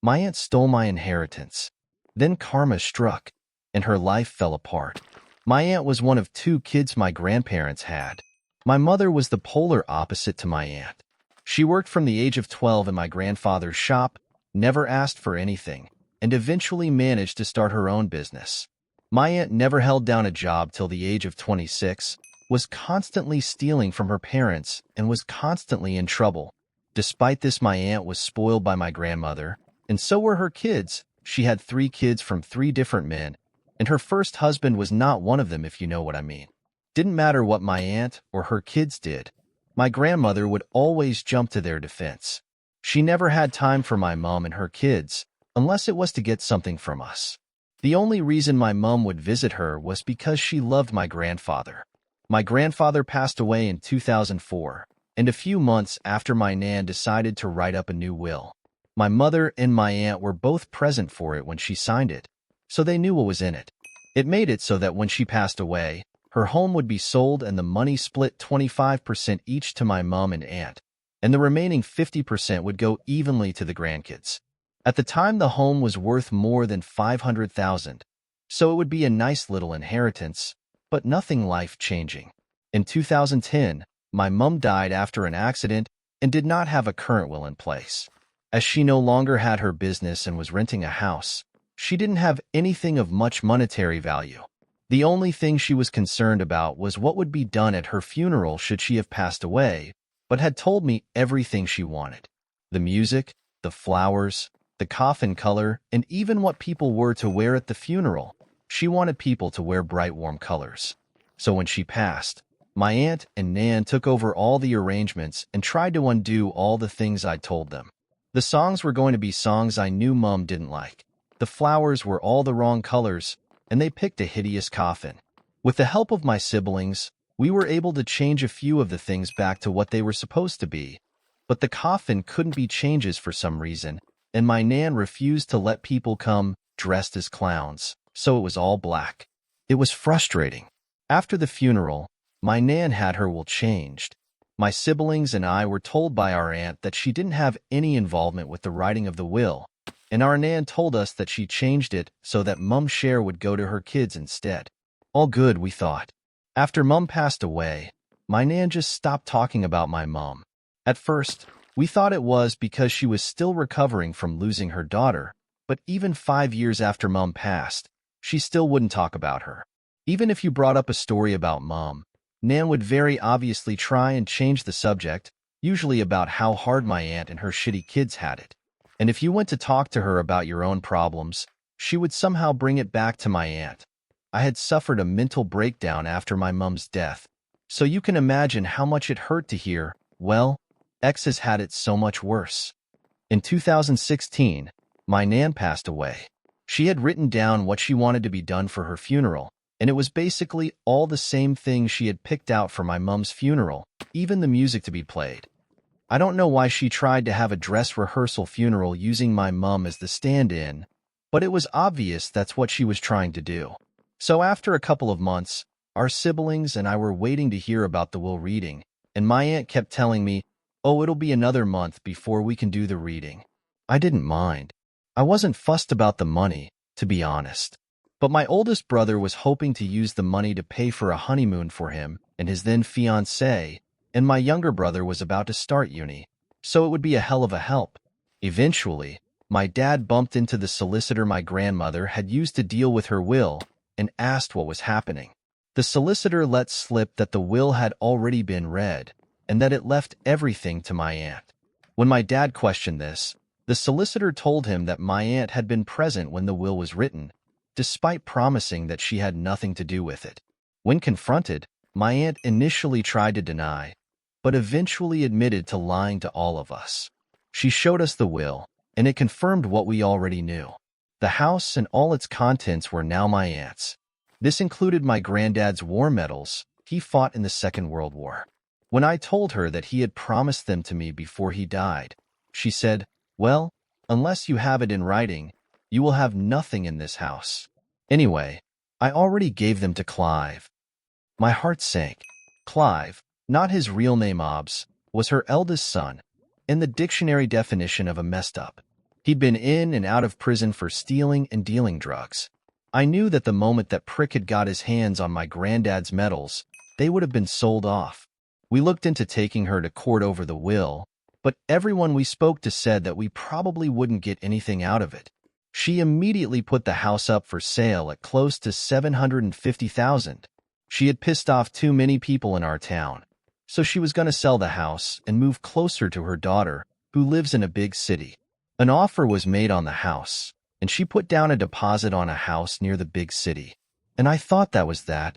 My aunt stole my inheritance. Then karma struck, and her life fell apart. My aunt was one of two kids my grandparents had. My mother was the polar opposite to my aunt. She worked from the age of 12 in my grandfather's shop, never asked for anything, and eventually managed to start her own business. My aunt never held down a job till the age of 26, was constantly stealing from her parents, and was constantly in trouble. Despite this, my aunt was spoiled by my grandmother, and so were her kids. She had 3 kids from 3 different men, and her first husband was not one of them, if you know what I mean. Didn't matter what my aunt or her kids did. My grandmother would always jump to their defense. She never had time for my mom and her kids, unless it was to get something from us. The only reason my mom would visit her was because she loved my grandfather. My grandfather passed away in 2004, and a few months after my nan decided to write up a new will. My mother and my aunt were both present for it when she signed it, so they knew what was in it. It made it so that when she passed away, her home would be sold and the money split 25% each to my mom and aunt, and the remaining 50% would go evenly to the grandkids. At the time, the home was worth more than $500,000, so it would be a nice little inheritance, but nothing life-changing. In 2010, my mom died after an accident and did not have a current will in place. As she no longer had her business and was renting a house, she didn't have anything of much monetary value. The only thing she was concerned about was what would be done at her funeral should she have passed away, but had told me everything she wanted. The music, the flowers, the coffin color, and even what people were to wear at the funeral. She wanted people to wear bright, warm colors. So when she passed, my aunt and nan took over all the arrangements and tried to undo all the things I'd told them. The songs were going to be songs I knew Mom didn't like. The flowers were all the wrong colors, and they picked a hideous coffin. With the help of my siblings, we were able to change a few of the things back to what they were supposed to be, but the coffin couldn't be changes for some reason, and my nan refused to let people come dressed as clowns, so it was all black. It was frustrating. After the funeral, my nan had her will changed. My siblings and I were told by our aunt that she didn't have any involvement with the writing of the will, and our nan told us that she changed it so that Mom's share would go to her kids instead. All good, we thought. After Mom passed away, my nan just stopped talking about my mom. At first, we thought it was because she was still recovering from losing her daughter, but even 5 years after Mom passed, she still wouldn't talk about her. Even if you brought up a story about Mom, Nan would very obviously try and change the subject, usually about how hard my aunt and her shitty kids had it. And if you went to talk to her about your own problems, she would somehow bring it back to my aunt. I had suffered a mental breakdown after my mom's death, so you can imagine how much it hurt to hear, well, X has had it so much worse. In 2016, my nan passed away. She had written down what she wanted to be done for her funeral, and it was basically all the same things she had picked out for my mom's funeral, even the music to be played. I don't know why she tried to have a dress rehearsal funeral using my mom as the stand-in, but it was obvious that's what she was trying to do. So after a couple of months, our siblings and I were waiting to hear about the will reading, and my aunt kept telling me, "Oh, it'll be another month before we can do the reading." I didn't mind. I wasn't fussed about the money, to be honest. But my oldest brother was hoping to use the money to pay for a honeymoon for him and his then-fiancée, and my younger brother was about to start uni, so it would be a hell of a help. Eventually, my dad bumped into the solicitor my grandmother had used to deal with her will and asked what was happening. The solicitor let slip that the will had already been read and that it left everything to my aunt. When my dad questioned this, the solicitor told him that my aunt had been present when the will was written, despite promising that she had nothing to do with it. When confronted, my aunt initially tried to deny, but eventually admitted to lying to all of us. She showed us the will, and it confirmed what we already knew. The house and all its contents were now my aunt's. This included my granddad's war medals. He fought in the Second World War. When I told her that he had promised them to me before he died, she said, "Well, unless you have it in writing, you will have nothing in this house." Anyway, I already gave them to Clive. My heart sank. Clive, not his real name Obbs, was her eldest son, and the dictionary definition of a messed up. He'd been in and out of prison for stealing and dealing drugs. I knew that the moment that prick had got his hands on my granddad's medals, they would have been sold off. We looked into taking her to court over the will, but everyone we spoke to said that we probably wouldn't get anything out of it. She immediately put the house up for sale at close to $750,000. She had pissed off too many people in our town, so she was going to sell the house and move closer to her daughter, who lives in a big city. An offer was made on the house, and she put down a deposit on a house near the big city. And I thought that was that.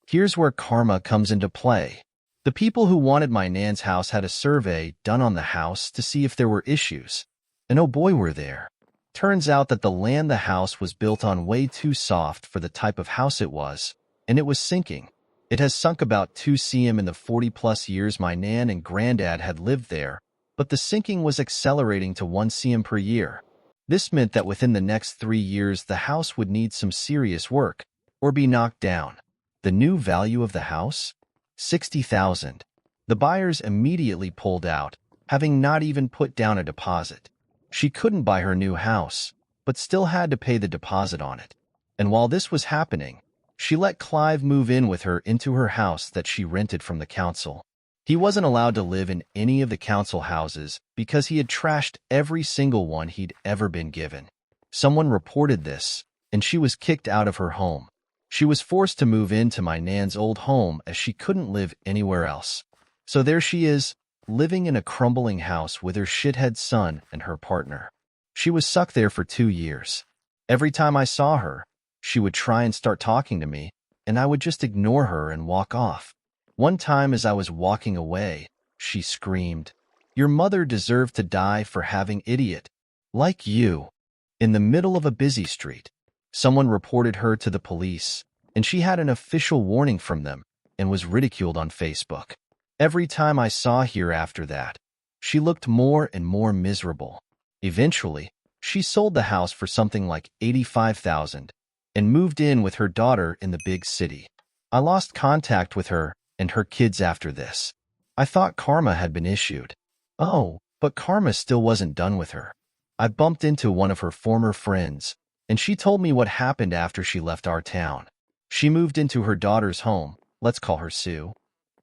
Here's where karma comes into play. The people who wanted my nan's house had a survey done on the house to see if there were issues. And oh boy, were there. Turns out that the land the house was built on way too soft for the type of house it was, and it was sinking. It has sunk about 2 cm in the 40-plus years my nan and granddad had lived there, but the sinking was accelerating to 1 cm per year. This meant that within the next 3 years the house would need some serious work, or be knocked down. The new value of the house? $60,000. The buyers immediately pulled out, having not even put down a deposit. She couldn't buy her new house, but still had to pay the deposit on it. And while this was happening, she let Clive move in with her into her house that she rented from the council. He wasn't allowed to live in any of the council houses because he had trashed every single one he'd ever been given. Someone reported this, and she was kicked out of her home. She was forced to move into my nan's old home as she couldn't live anywhere else. So there she is, living in a crumbling house with her shithead son and her partner. She was stuck there for 2 years. Every time I saw her, she would try and start talking to me, and I would just ignore her and walk off. One time as I was walking away, she screamed, "Your mother deserved to die for having idiot like you," in the middle of a busy street. Someone reported her to the police, and she had an official warning from them and was ridiculed on Facebook. Every time I saw her after that, she looked more and more miserable. Eventually, she sold the house for something like $85,000 and moved in with her daughter in the big city. I lost contact with her and her kids after this. I thought karma had been issued. Oh, but karma still wasn't done with her. I bumped into one of her former friends, and she told me what happened after she left our town. She moved into her daughter's home, let's call her Sue,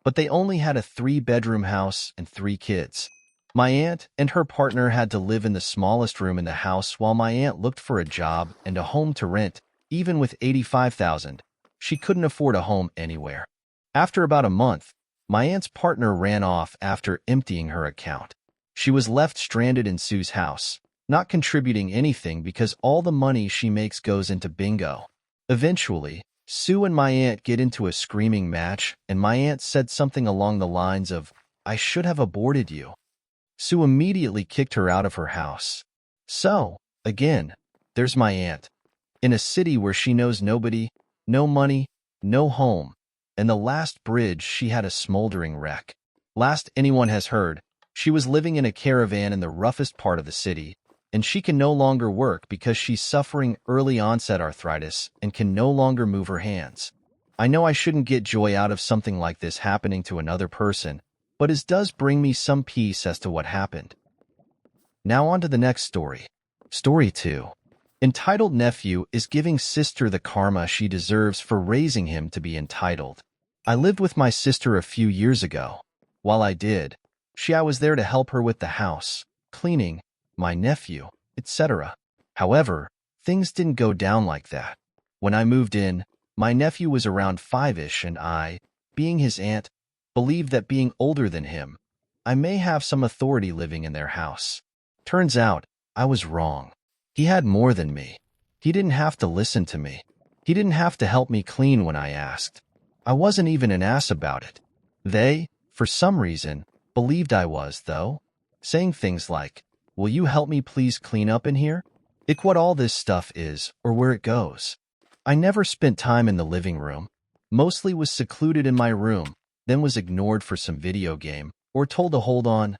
but they only had a 3-bedroom house and 3 kids. My aunt and her partner had to live in the smallest room in the house while my aunt looked for a job and a home to rent. Even with $85,000, she couldn't afford a home anywhere. After about a month, my aunt's partner ran off after emptying her account. She was left stranded in Sue's house, not contributing anything because all the money she makes goes into bingo. Eventually, Sue and my aunt get into a screaming match, and my aunt said something along the lines of, "I should have aborted you." Sue immediately kicked her out of her house. So, again, there's my aunt, in a city where she knows nobody, no money, no home, and the last bridge she had a smoldering wreck. Last anyone has heard, she was living in a caravan in the roughest part of the city, and she can no longer work because she's suffering early onset arthritis and can no longer move her hands. I know I shouldn't get joy out of something like this happening to another person, but it does bring me some peace as to what happened. Now on to the next story. Story 2. Entitled nephew is giving sister the karma she deserves for raising him to be entitled. I lived with my sister a few years ago. While I did, I was there to help her with the house, cleaning, my nephew, etc. However, things didn't go down like that. When I moved in, my nephew was around 5-ish and I, being his aunt, believed that being older than him, I may have some authority living in their house. Turns out, I was wrong. He had more than me. He didn't have to listen to me. He didn't have to help me clean when I asked. I wasn't even an ass about it. They, for some reason, believed I was, though, saying things like, "Will you help me please clean up in here?" Ick what all this stuff is, or where it goes. I never spent time in the living room, mostly was secluded in my room, then was ignored for some video game, or told to hold on.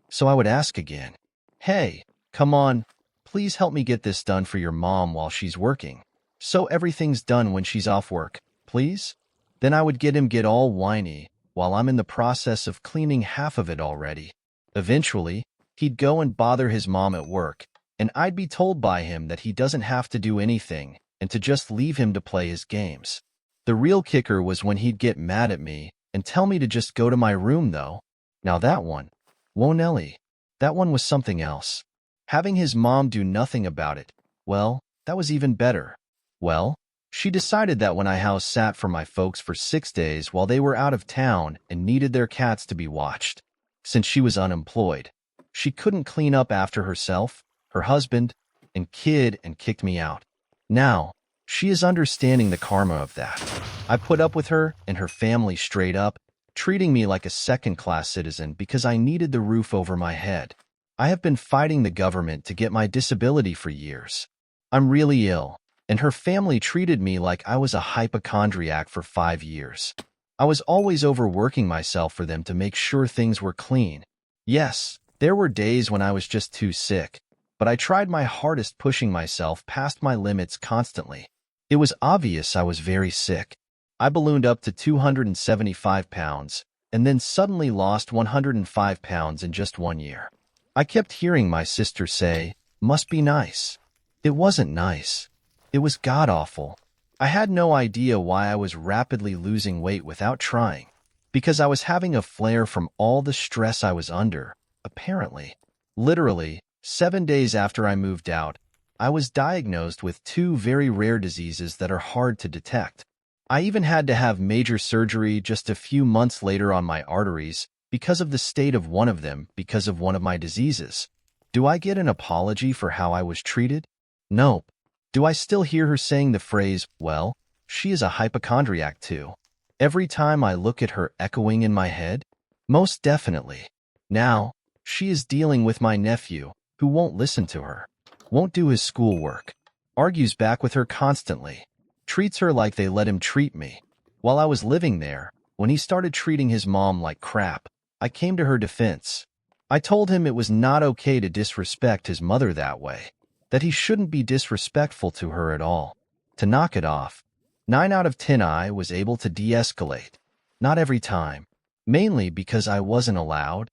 So I would ask again, "Hey, come on, please help me get this done for your mom while she's working, so everything's done when she's off work, please?" Then I would get all whiny, while I'm in the process of cleaning half of it already. Eventually, he'd go and bother his mom at work, and I'd be told by him that he doesn't have to do anything and to just leave him to play his games. The real kicker was when he'd get mad at me and tell me to just go to my room, though. Now that one, whoa Nelly, that one was something else. Having his mom do nothing about it, well, that was even better. Well, she decided that when I house sat for my folks for 6 days while they were out of town and needed their cats to be watched, since she was unemployed, she couldn't clean up after herself, her husband, and kid and kicked me out. Now, she is understanding the karma of that. I put up with her and her family straight up, treating me like a second-class citizen because I needed the roof over my head. I have been fighting the government to get my disability for years. I'm really ill, and her family treated me like I was a hypochondriac for 5 years. I was always overworking myself for them to make sure things were clean. Yes, there were days when I was just too sick, but I tried my hardest pushing myself past my limits constantly. It was obvious I was very sick. I ballooned up to 275 pounds, and then suddenly lost 105 pounds in just 1 year. I kept hearing my sister say, "Must be nice." It wasn't nice. It was god-awful. I had no idea why I was rapidly losing weight without trying, because I was having a flare from all the stress I was under, apparently. Literally, 7 days after I moved out, I was diagnosed with 2 very rare diseases that are hard to detect. I even had to have major surgery just a few months later on my arteries because of the state of one of them because of one of my diseases. Do I get an apology for how I was treated? Nope. Do I still hear her saying the phrase, "Well, she is a hypochondriac too," every time I look at her echoing in my head? Most definitely. Now, she is dealing with my nephew, who won't listen to her, won't do his schoolwork, argues back with her constantly, treats her like they let him treat me. While I was living there, when he started treating his mom like crap, I came to her defense. I told him it was not okay to disrespect his mother that way, that he shouldn't be disrespectful to her at all. To knock it off, 9 out of 10 I was able to de-escalate. Not every time, mainly because I wasn't allowed.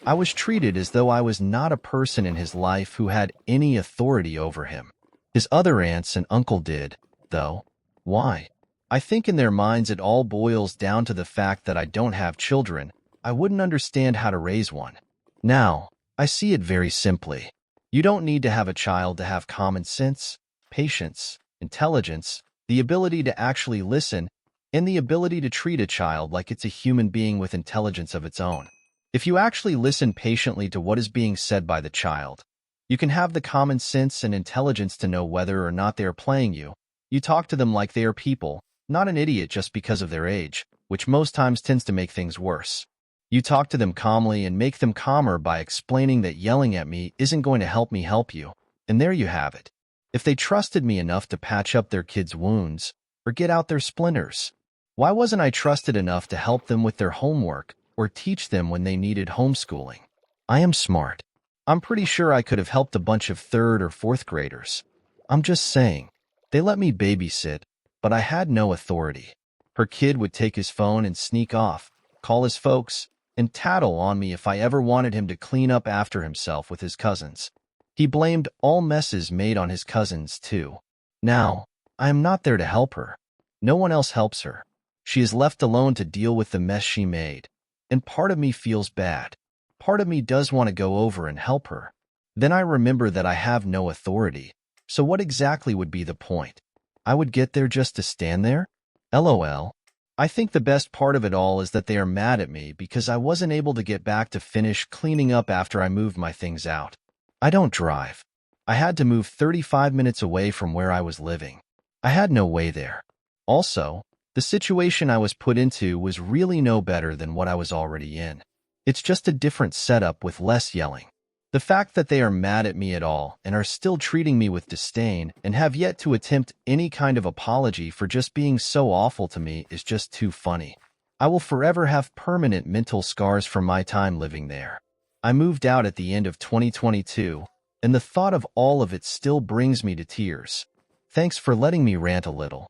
I was treated as though I was not a person in his life who had any authority over him. His other aunts and uncle did, though. Why? I think in their minds it all boils down to the fact that I don't have children. I wouldn't understand how to raise one. Now, I see it very simply. You don't need to have a child to have common sense, patience, intelligence, the ability to actually listen, and the ability to treat a child like it's a human being with intelligence of its own. If you actually listen patiently to what is being said by the child, you can have the common sense and intelligence to know whether or not they are playing you. You talk to them like they are people, not an idiot just because of their age, which most times tends to make things worse. You talk to them calmly and make them calmer by explaining that yelling at me isn't going to help me help you, and there you have it. If they trusted me enough to patch up their kids' wounds or get out their splinters, why wasn't I trusted enough to help them with their homework or teach them when they needed homeschooling? I am smart. I'm pretty sure I could have helped a bunch of 3rd or 4th graders. I'm just saying. They let me babysit, but I had no authority. Her kid would take his phone and sneak off, call his folks, and tattle on me if I ever wanted him to clean up after himself with his cousins. He blamed all messes made on his cousins, too. Now, I am not there to help her. No one else helps her. She is left alone to deal with the mess she made. And part of me feels bad. Part of me does want to go over and help her. Then I remember that I have no authority. So what exactly would be the point? I would get there just to stand there? LOL. I think the best part of it all is that they are mad at me because I wasn't able to get back to finish cleaning up after I moved my things out. I don't drive. I had to move 35 minutes away from where I was living. I had no way there. Also, the situation I was put into was really no better than what I was already in. It's just a different setup with less yelling. The fact that they are mad at me at all and are still treating me with disdain and have yet to attempt any kind of apology for just being so awful to me is just too funny. I will forever have permanent mental scars from my time living there. I moved out at the end of 2022, and the thought of all of it still brings me to tears. Thanks for letting me rant a little.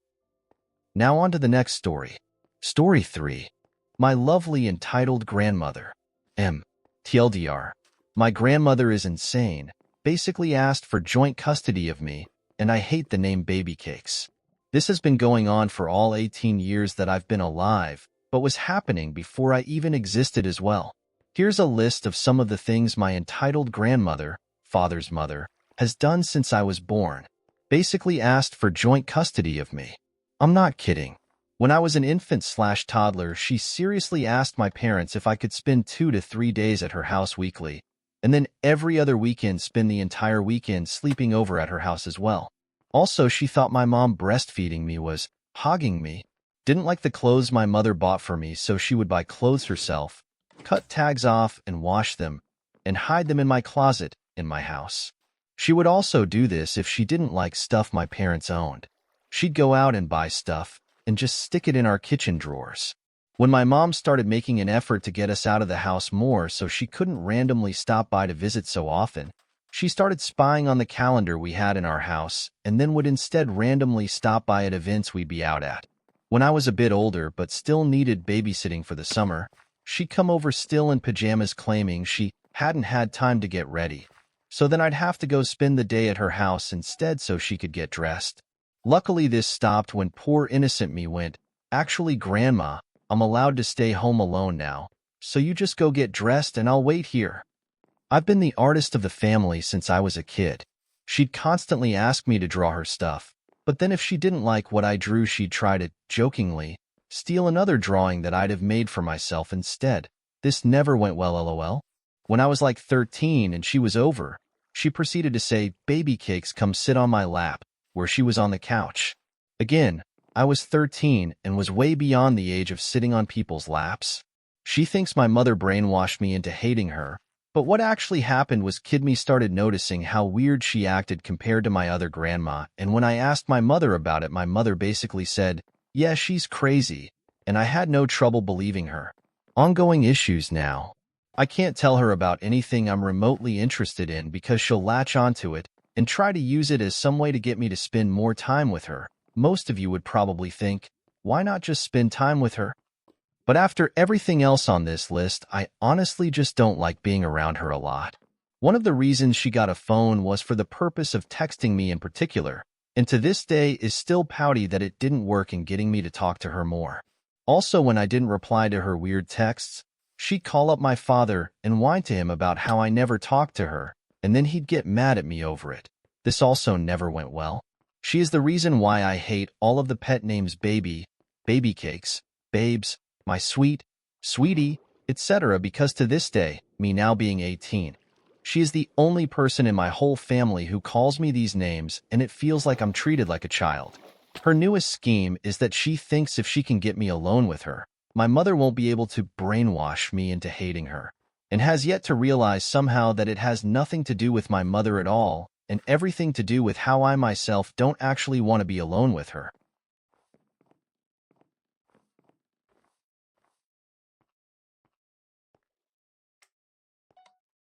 Now on to the next story. Story 3. My lovely entitled grandmother. TLDR. My grandmother is insane, basically asked for joint custody of me, and I hate the name baby cakes. This has been going on for all 18 years that I've been alive, but was happening before I even existed as well. Here's a list of some of the things my entitled grandmother, father's mother, has done since I was born. Basically asked for joint custody of me. I'm not kidding. When I was an infant/toddler, she seriously asked my parents if I could spend 2 to 3 days at her house weekly, and then every other weekend spend the entire weekend sleeping over at her house as well. Also, she thought my mom breastfeeding me was hogging me. Didn't like the clothes my mother bought for me, so she would buy clothes herself, cut tags off and wash them, and hide them in my closet in my house. She would also do this if she didn't like stuff my parents owned. She'd go out and buy stuff and just stick it in our kitchen drawers. When my mom started making an effort to get us out of the house more so she couldn't randomly stop by to visit so often, she started spying on the calendar we had in our house and then would instead randomly stop by at events we'd be out at. When I was a bit older but still needed babysitting for the summer, she'd come over still in pajamas claiming she hadn't had time to get ready. So then I'd have to go spend the day at her house instead so she could get dressed. Luckily, this stopped when poor innocent me went, "Actually, Grandma, I'm allowed to stay home alone now, so you just go get dressed and I'll wait here." I've been the artist of the family since I was a kid. She'd constantly ask me to draw her stuff, but then if she didn't like what I drew, she'd try to, jokingly, steal another drawing that I'd have made for myself instead. This never went well, lol. When I was like 13 and she was over, she proceeded to say, "Baby cakes, come sit on my lap," where she was on the couch. Again, I was 13 and was way beyond the age of sitting on people's laps. She thinks my mother brainwashed me into hating her, but what actually happened was Kid Me started noticing how weird she acted compared to my other grandma, and when I asked my mother about it, my mother basically said, "Yeah, she's crazy," and I had no trouble believing her. Ongoing issues now. I can't tell her about anything I'm remotely interested in because she'll latch onto it and try to use it as some way to get me to spend more time with her. Most of you would probably think, why not just spend time with her? But after everything else on this list, I honestly just don't like being around her a lot. One of the reasons she got a phone was for the purpose of texting me in particular, and to this day is still pouty that it didn't work in getting me to talk to her more. Also, when I didn't reply to her weird texts, she'd call up my father and whine to him about how I never talked to her, and then he'd get mad at me over it. This also never went well. She is the reason why I hate all of the pet names baby, baby cakes, babes, my sweet, sweetie, etc. because to this day, me now being 18, she is the only person in my whole family who calls me these names, and it feels like I'm treated like a child. Her newest scheme is that she thinks if she can get me alone with her, my mother won't be able to brainwash me into hating her, and has yet to realize somehow that it has nothing to do with my mother at all, and everything to do with how I myself don't actually want to be alone with her.